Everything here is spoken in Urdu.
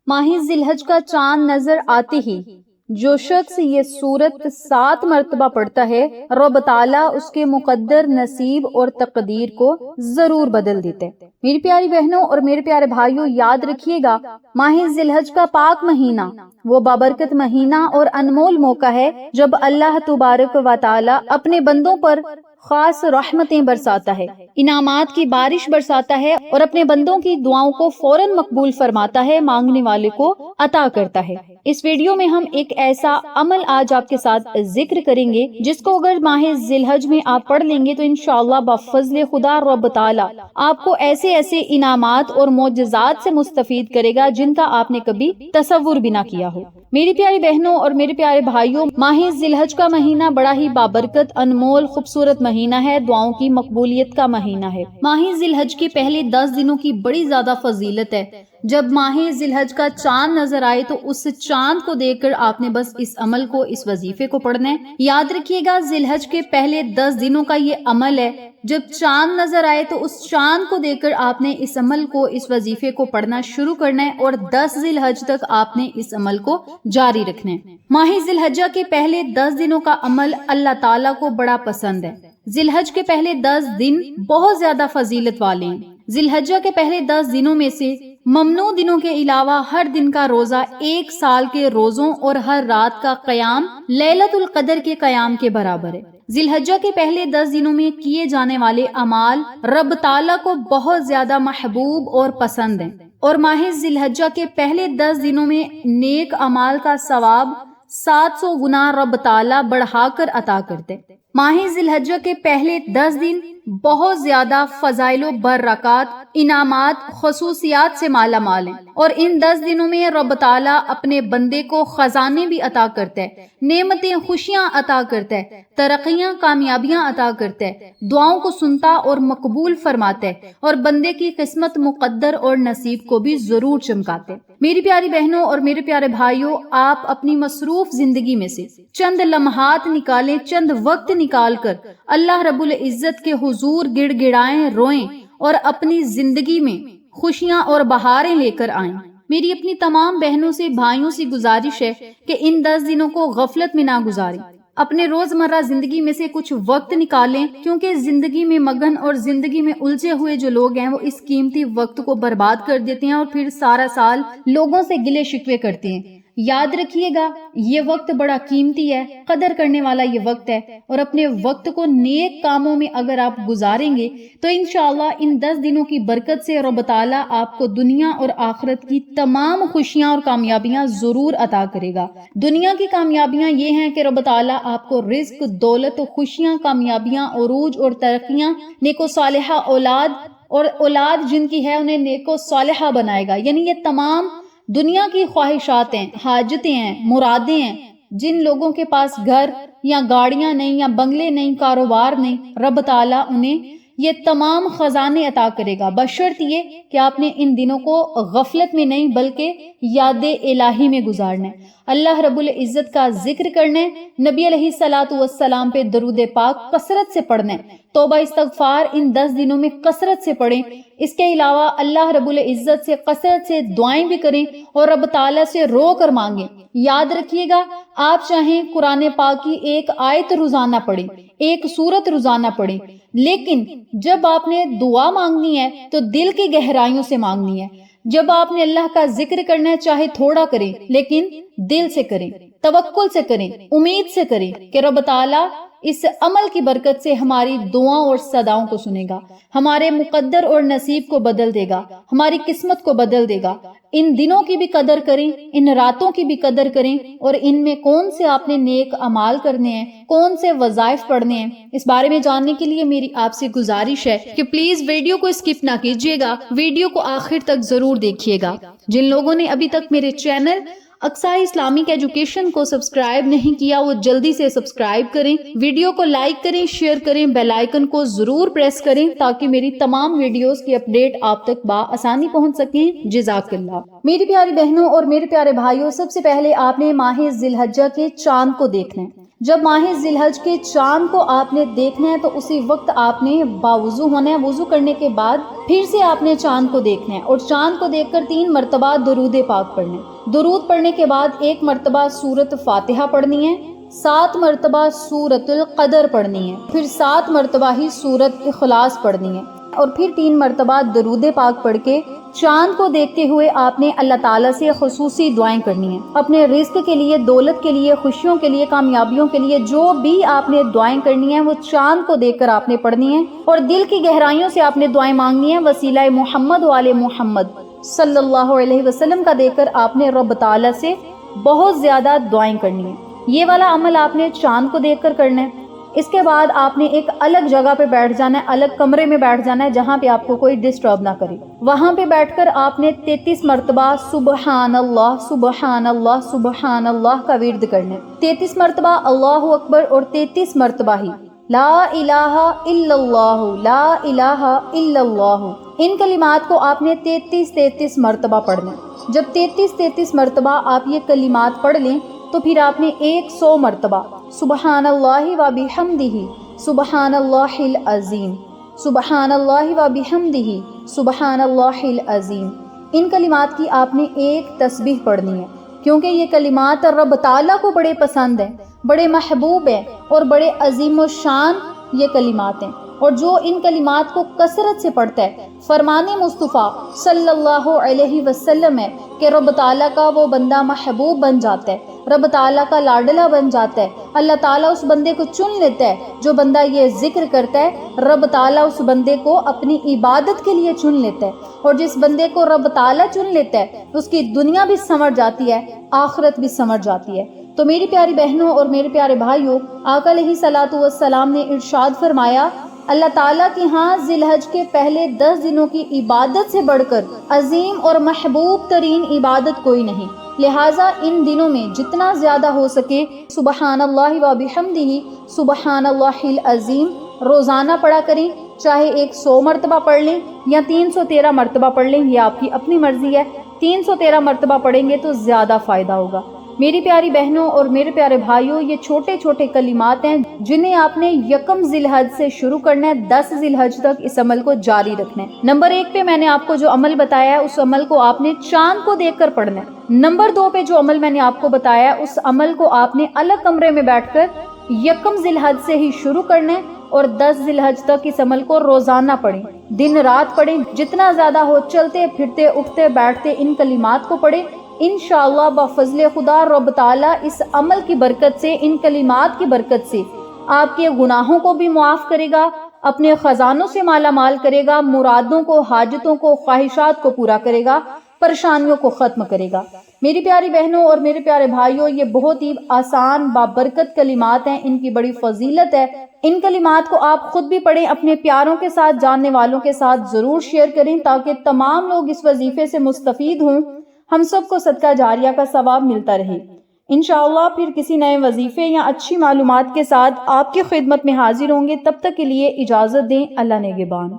ماہ ذی الحج کا چاند نظر آتے ہی جو شخص یہ سورت 7 مرتبہ پڑھتا ہے، رب تعالیٰ اس کے مقدر نصیب اور تقدیر کو ضرور بدل دیتے ہیں۔ میری پیاری بہنوں اور میرے پیارے بھائیوں، یاد رکھیے گا، ماہ ذی الحج کا پاک مہینہ وہ بابرکت مہینہ اور انمول موقع ہے جب اللہ تبارک و تعالیٰ اپنے بندوں پر خاص رحمتیں برساتا ہے، انعامات کی بارش برساتا ہے اور اپنے بندوں کی دعاؤں کو فوراً مقبول فرماتا ہے، مانگنے والے کو عطا کرتا ہے۔ اس ویڈیو میں ہم ایک ایسا عمل آج آپ کے ساتھ ذکر کریں گے جس کو اگر ماہ ذی الحج میں آپ پڑھ لیں گے تو انشاءاللہ بفضل خدا رب تعالیٰ آپ کو ایسے انعامات اور معجزات سے مستفید کرے گا جن کا آپ نے کبھی تصور بھی نہ کیا ہو۔ میری پیاری بہنوں اور میرے پیارے بھائیوں، ماہ ذی الحج کا مہینہ بڑا ہی بابرکت، انمول، خوبصورت مہینہ ہے، دعاؤں کی مقبولیت کا مہینہ ہے۔ ماہ ذی الحج کے پہلے 10 دنوں کی بڑی زیادہ فضیلت ہے۔ جب ماہ ذی الحج کا چاند نظر آئے تو اس چاند کو دیکھ کر آپ نے بس اس عمل کو، اس وظیفے کو پڑھنا ہے۔ یاد رکھیے گا، ذی الحج کے پہلے 10 دنوں کا یہ عمل ہے۔ جب چاند نظر آئے تو اس چاند کو دیکھ کر آپ نے اس عمل کو، اس وظیفے کو پڑھنا شروع کرنا ہے اور 10 ذی الحج تک آپ نے اس عمل کو جاری رکھنا ہے۔ ماہ ذی الحجہ کے پہلے 10 دنوں کا عمل اللہ تعالیٰ کو بڑا پسند ہے۔ ذی الحج کے پہلے 10 دن بہت زیادہ فضیلت والے ہیں۔ ذی الحجہ کے پہلے 10 دنوں میں سے ممنوع دنوں کے علاوہ ہر دن کا روزہ 1 سال کے روزوں اور ہر رات کا قیام لیلۃ القدر کے قیام کے برابر ہے۔ ذی الحجہ کے پہلے 10 دنوں میں کیے جانے والے اعمال رب تعالیٰ کو بہت زیادہ محبوب اور پسند ہیں، اور ماہ ذی الحجہ کے پہلے 10 دنوں میں نیک اعمال کا ثواب 700 گنا رب تعالیٰ بڑھا کر عطا کرتے۔ ماہ ذی الحجہ کے پہلے 10 دن بہت زیادہ فضائل و برکات، انعامات، خصوصیات سے مالا مال ہیں، اور ان 10 دنوں میں رب تعالیٰ اپنے بندے کو خزانے بھی عطا کرتا ہے، نعمتیں، خوشیاں عطا کرتا ہے، ترقیاں، کامیابیاں عطا کرتا ہے، دعاؤں کو سنتا اور مقبول فرماتا ہے، اور بندے کی قسمت، مقدر اور نصیب کو بھی ضرور چمکاتے۔ میری پیاری بہنوں اور میرے پیارے بھائیوں، آپ اپنی مصروف زندگی میں سے چند لمحات نکالیں، چند وقت نکال کر اللہ رب العزت کے حضور گڑ گڑائیں، روئیں اور اپنی زندگی میں خوشیاں اور بہاریں لے کر آئیں۔ میری اپنی تمام بہنوں سے، بھائیوں سے گزارش ہے کہ ان 10 دنوں کو غفلت میں نہ گزاریں، اپنے روزمرہ زندگی میں سے کچھ وقت نکالیں، کیونکہ زندگی میں مگن اور زندگی میں الجھے ہوئے جو لوگ ہیں وہ اس قیمتی وقت کو برباد کر دیتے ہیں اور پھر سارا سال لوگوں سے گلے شکوے کرتے ہیں۔ یاد رکھیے گا، یہ وقت بڑا قیمتی ہے، قدر کرنے والا یہ وقت ہے، اور اپنے وقت کو نیک کاموں میں اگر آپ گزاریں گے تو انشاءاللہ ان 10 دنوں کی برکت سے رب تعالیٰ آپ کو دنیا اور آخرت کی تمام خوشیاں اور کامیابیاں ضرور عطا کرے گا۔ دنیا کی کامیابیاں یہ ہیں کہ رب تعالیٰ آپ کو رزق، دولت، خوشیاں، کامیابیاں، عروج اور ترقیاں، نیک و صالحہ اولاد، اور اولاد جن کی ہے انہیں نیک و صالحہ بنائے گا۔ یعنی یہ تمام دنیا کی خواہشات ہیں، حاجتیں ہیں، مرادیں ہیں، جن لوگوں کے پاس گھر یا گاڑیاں نہیں، یا بنگلے نہیں، کاروبار نہیں، رب تعالیٰ انہیں یہ تمام خزانے عطا کرے گا، بشرط یہ کہ آپ نے ان دنوں کو غفلت میں نہیں بلکہ یاد الہی میں گزارنا ہے، اللہ رب العزت کا ذکر کرنا ہے، نبی علیہ الصلاۃ والسلام پہ درود پاک کثرت سے پڑھنا ہے، توبہ استغفار ان 10 دنوں میں کثرت سے پڑھیں۔ اس کے علاوہ اللہ رب العزت سے کثرت سے دعائیں بھی کریں اور رب تعالیٰ سے رو کر مانگیں۔ یاد رکھیے گا، آپ چاہیں قرآن پاک کی ایک آیت روزانہ پڑھیں، ایک سورت روزانہ پڑھیں، لیکن جب آپ نے دعا مانگنی ہے تو دل کی گہرائیوں سے مانگنی ہے۔ جب آپ نے اللہ کا ذکر کرنا ہے، چاہے تھوڑا کریں لیکن دل سے کریں، توکل سے کریں، امید سے کریں کہ رب تعالیٰ اس عمل کی برکت سے ہماری دعاؤں اور صداؤں کو سنے گا، ہمارے مقدر اور نصیب کو بدل دے گا، ہماری قسمت کو بدل دے گا۔ ان دنوں کی بھی قدر کریں، ان راتوں کی بھی قدر کریں، اور ان میں کون سے آپ نے نیک اعمال کرنے ہیں، کون سے وظائف پڑھنے ہیں، اس بارے میں جاننے کے لیے میری آپ سے گزارش ہے کہ پلیز ویڈیو کو اسکپ نہ کیجیے گا، ویڈیو کو آخر تک ضرور دیکھیے گا۔ جن لوگوں نے ابھی تک میرے چینل اقصیٰ اسلامک ایجوکیشن کو سبسکرائب نہیں کیا وہ جلدی سے سبسکرائب کریں، ویڈیو کو لائک کریں، شیئر کریں، بیل آئیکن کو ضرور پریس کریں تاکہ میری تمام ویڈیوز کی اپڈیٹ آپ تک بآسانی پہنچ سکیں۔ جزاک اللہ۔ میری پیاری بہنوں اور میرے پیارے بھائیوں، سب سے پہلے آپ نے ماہ ذی الحجہ کے چاند کو دیکھنا ہے۔ جب ماہ ذی الحج کے چاند کو آپ نے دیکھنا ہے تو اسی وقت آپ نے باوضو ہونا ہے۔ وضو کرنے کے بعد پھر سے آپ نے چاند کو دیکھنا ہے اور چاند کو دیکھ کر 3 مرتبہ درود پاک پڑھنا ہے۔ درود پڑھنے کے بعد 1 مرتبہ سورۃ فاتحہ پڑھنی ہے، 7 مرتبہ سورۃ القدر پڑھنی ہے، پھر 7 مرتبہ ہی سورۃ اخلاص پڑھنی ہے، اور پھر 3 مرتبہ درود پاک پڑھ کے چاند کو دیکھتے ہوئے آپ نے اللہ تعالیٰ سے خصوصی دعائیں کرنی ہیں، اپنے رزق کے لیے، دولت کے لیے، خوشیوں کے لیے، کامیابیوں کے لیے، جو بھی آپ نے دعائیں کرنی ہیں وہ چاند کو دیکھ کر آپ نے پڑھنی ہیں، اور دل کی گہرائیوں سے آپ نے دعائیں مانگنی ہیں، وسیلہ محمد وآل محمد صلی اللہ علیہ وسلم کا دیکھ کر آپ نے رب تعالیٰ سے بہت زیادہ دعائیں کرنی ہیں۔ یہ والا عمل آپ نے چاند کو دیکھ کر کرنا ہے۔ اس کے بعد آپ نے ایک الگ جگہ پہ بیٹھ جانا ہے، الگ کمرے میں بیٹھ جانا ہے جہاں پہ آپ کو کوئی ڈسٹرب نہ کرے۔ وہاں پہ بیٹھ کر آپ نے 33 مرتبہ سبحان اللہ سبحان اللہ سبحان اللہ کا ورد کرنا ہے، 33 مرتبہ اللہ اکبر اور 33 مرتبہ ہی لا الہ الا اللہ لا الہ الا اللہ۔ ان کلمات کو آپ نے 33 مرتبہ پڑھنا ہے۔ جب 33 مرتبہ آپ یہ کلمات پڑھ لیں تو پھر آپ نے 100 مرتبہ سبحان اللہ و بحمدہ سبحان اللہ العظیم سبحان اللہ و بحمدہ سبحان اللہ العظیم، ان کلمات کی آپ نے ایک تسبیح پڑھنی ہے، کیونکہ یہ کلمات رب تعالیٰ کو بڑے پسند ہیں، بڑے محبوب ہیں اور بڑے عظیم و شان یہ کلمات ہیں، اور جو ان کلمات کو کثرت سے پڑھتا ہے، فرمان مصطفیٰ صلی اللہ علیہ وسلم ہے کہ رب تعالیٰ کا وہ بندہ محبوب بن جاتا ہے، رب تعالیٰ کا لاڈلا بن جاتا ہے، اللہ تعالیٰ اس بندے کو چن لیتا ہے۔ جو بندہ یہ ذکر کرتا ہے رب تعالیٰ اس بندے کو اپنی عبادت کے لیے چن لیتا ہے، اور جس بندے کو رب تعالیٰ چن لیتا ہے اس کی دنیا بھی سنور جاتی ہے، آخرت بھی سنور جاتی ہے۔ تو میری پیاری بہنوں اور میرے پیارے بھائیوں، آقا علیہ الصلوۃ والسلام نے ارشاد فرمایا، اللہ تعالیٰ کی ہاں ذی الحج کے پہلے 10 دنوں کی عبادت سے بڑھ کر عظیم اور محبوب ترین عبادت کوئی نہیں، لہٰذا ان دنوں میں جتنا زیادہ ہو سکے سبحان اللہ و بحمدہ سبحان اللہ العظیم روزانہ پڑھا کریں، چاہے 100 مرتبہ پڑھ لیں یا 313 مرتبہ پڑھ لیں، یہ آپ کی اپنی مرضی ہے۔ 313 مرتبہ پڑھیں گے تو زیادہ فائدہ ہوگا۔ میری پیاری بہنوں اور میرے پیارے بھائیوں، یہ چھوٹے چھوٹے کلمات ہیں جنہیں آپ نے 1 ذی الحج سے شروع کرنا ہے، 10 ذی الحج تک اس عمل کو جاری رکھنا ہے۔ نمبر 1 پہ میں نے آپ کو جو عمل بتایا ہے اس عمل کو آپ نے چاند کو دیکھ کر پڑھنا ہے۔ نمبر 2 پہ جو عمل میں نے آپ کو بتایا ہے اس عمل کو آپ نے الگ کمرے میں بیٹھ کر 1 ذی الحج سے ہی شروع کرنا ہے اور 10 ذی الحج تک اس عمل کو روزانہ پڑھیں، دن رات پڑھیں، جتنا زیادہ ہو، چلتے پھرتے اٹھتے بیٹھتے ان کلمات کو پڑھیں۔ انشاءاللہ بفضل خدا رب تعالیٰ اس عمل کی برکت سے، ان کلمات کی برکت سے آپ کے گناہوں کو بھی معاف کرے گا، اپنے خزانوں سے مالا مال کرے گا، مرادوں کو، حاجتوں کو، خواہشات کو پورا کرے گا، پریشانیوں کو ختم کرے گا۔ میری پیاری بہنوں اور میرے پیارے بھائیوں، یہ بہت ہی آسان بابرکت کلمات ہیں، ان کی بڑی فضیلت ہے۔ ان کلمات کو آپ خود بھی پڑھیں، اپنے پیاروں کے ساتھ، جاننے والوں کے ساتھ ضرور شیئر کریں تاکہ تمام لوگ اس وظیفے سے مستفید ہوں، ہم سب کو صدقہ جاریہ کا ثواب ملتا رہے۔ انشاءاللہ پھر کسی نئے وظیفے یا اچھی معلومات کے ساتھ آپ کی خدمت میں حاضر ہوں گے، تب تک کے لیے اجازت دیں، اللہ نگہبان۔